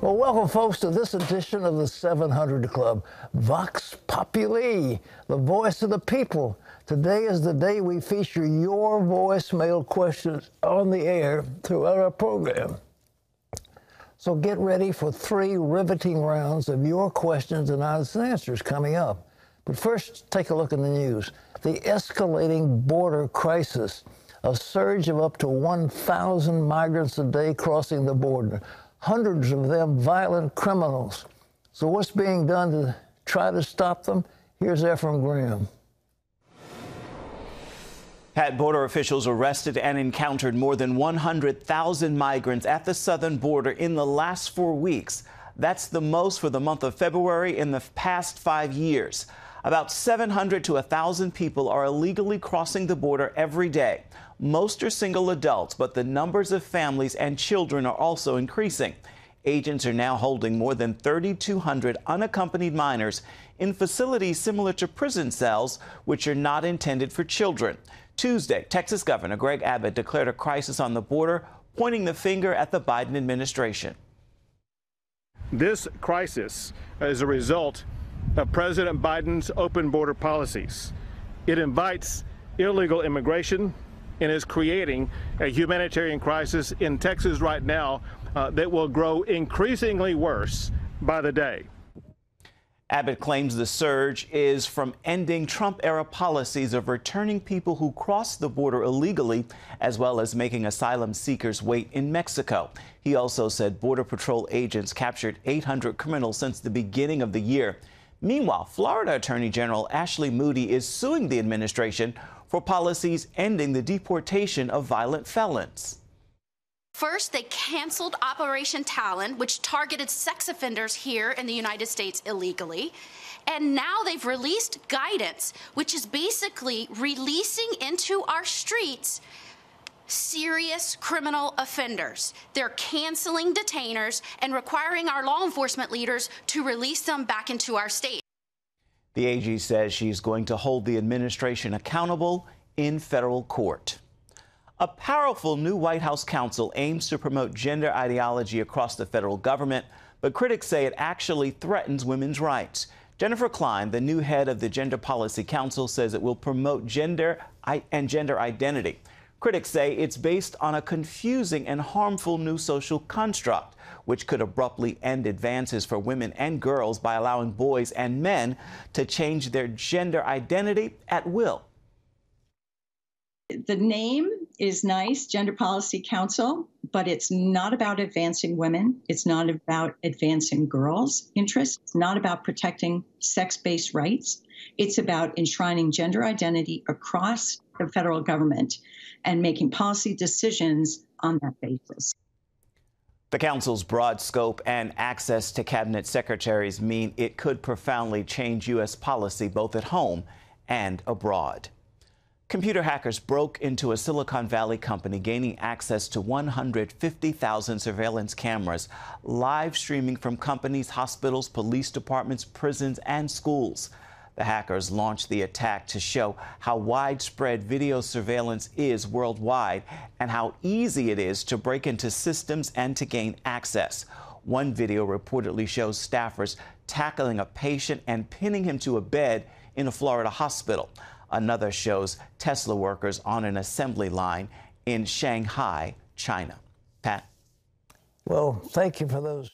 Well, welcome, folks, to this edition of the 700 Club. Vox Populi, the voice of the people. Today is the day we feature your voicemail questions on the air throughout our program. So get ready for 3 riveting rounds of your questions and answers coming up. But first, take a look in the news. The escalating border crisis. A surge of up to 1,000 migrants a day crossing the border. Hundreds of them violent criminals. So what's being done to try to stop them? Here's Ephraim Graham. Pat, border officials arrested and encountered more than 100,000 migrants at the southern border in the last 4 weeks. That's the most for the month of February in the past 5 years. About 700 to 1,000 people are illegally crossing the border every day. Most are single adults, but the numbers of families and children are also increasing. Agents are now holding more than 3,200 unaccompanied minors in facilities similar to prison cells, which are not intended for children. Tuesday, Texas Governor Greg Abbott declared a crisis on the border, pointing the finger at the Biden administration. This crisis is a result of President Biden's open border policies. It invites illegal immigration and is creating a humanitarian crisis in Texas right now that will grow increasingly worse by the day. Abbott claims the surge is from ending Trump-era policies of returning people who cross the border illegally, as well as making asylum seekers wait in Mexico. He also said Border Patrol agents captured 800 criminals since the beginning of the year. Meanwhile, Florida Attorney General Ashley Moody is suing the administration for policies ending the deportation of violent felons. First, they canceled Operation Talon, which targeted sex offenders here in the United States illegally. And now they've released guidance, which is basically releasing into our streets serious criminal offenders. They're canceling detainers and requiring our law enforcement leaders to release them back into our state. The AG says she's going to hold the administration accountable in federal court. A powerful new White House counsel aims to promote gender ideology across the federal government, but critics say it actually threatens women's rights. Jennifer Klein, the new head of the Gender Policy Council, says it will promote gender and gender identity. Critics say it's based on a confusing and harmful new social construct, which could abruptly end advances for women and girls by allowing boys and men to change their gender identity at will. The name is nice, Gender Policy Council, but it's not about advancing women. It's not about advancing girls' interests. It's not about protecting sex-based rights. It's about enshrining gender identity across the federal government and making policy decisions on that basis. The council's broad scope and access to cabinet secretaries mean it could profoundly change U.S. policy both at home and abroad. Computer hackers broke into a Silicon Valley company, gaining access to 150,000 surveillance cameras, live streaming from companies, hospitals, police departments, prisons, and schools. The hackers launched the attack to show how widespread video surveillance is worldwide and how easy it is to break into systems and to gain access. One video reportedly shows staffers tackling a patient and pinning him to a bed in a Florida hospital. Another shows Tesla workers on an assembly line in Shanghai, China. Pat? Well, thank you for those.